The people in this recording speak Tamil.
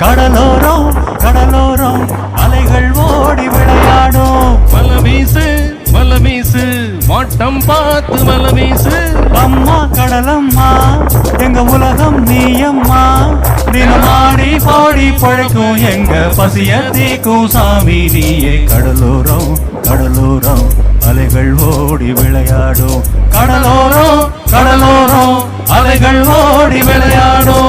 கடலோரம் கடலோரம் அலைகள் ஓடி விளையாடும். மலமீசு மாட்டம் பார்த்து மலமீசு. அம்மா கடலம்மா எங்க உலகம் நீயம்மா. தினமாடி பாடி பழைக்கும் எங்க பசிய தீக்கும் சாமி நீயே. கடலோரம் கடலோரம் அலைகள் ஓடி விளையாடும். கடலோரம் கடலோரம் அலைகள் ஓடி விளையாடும்.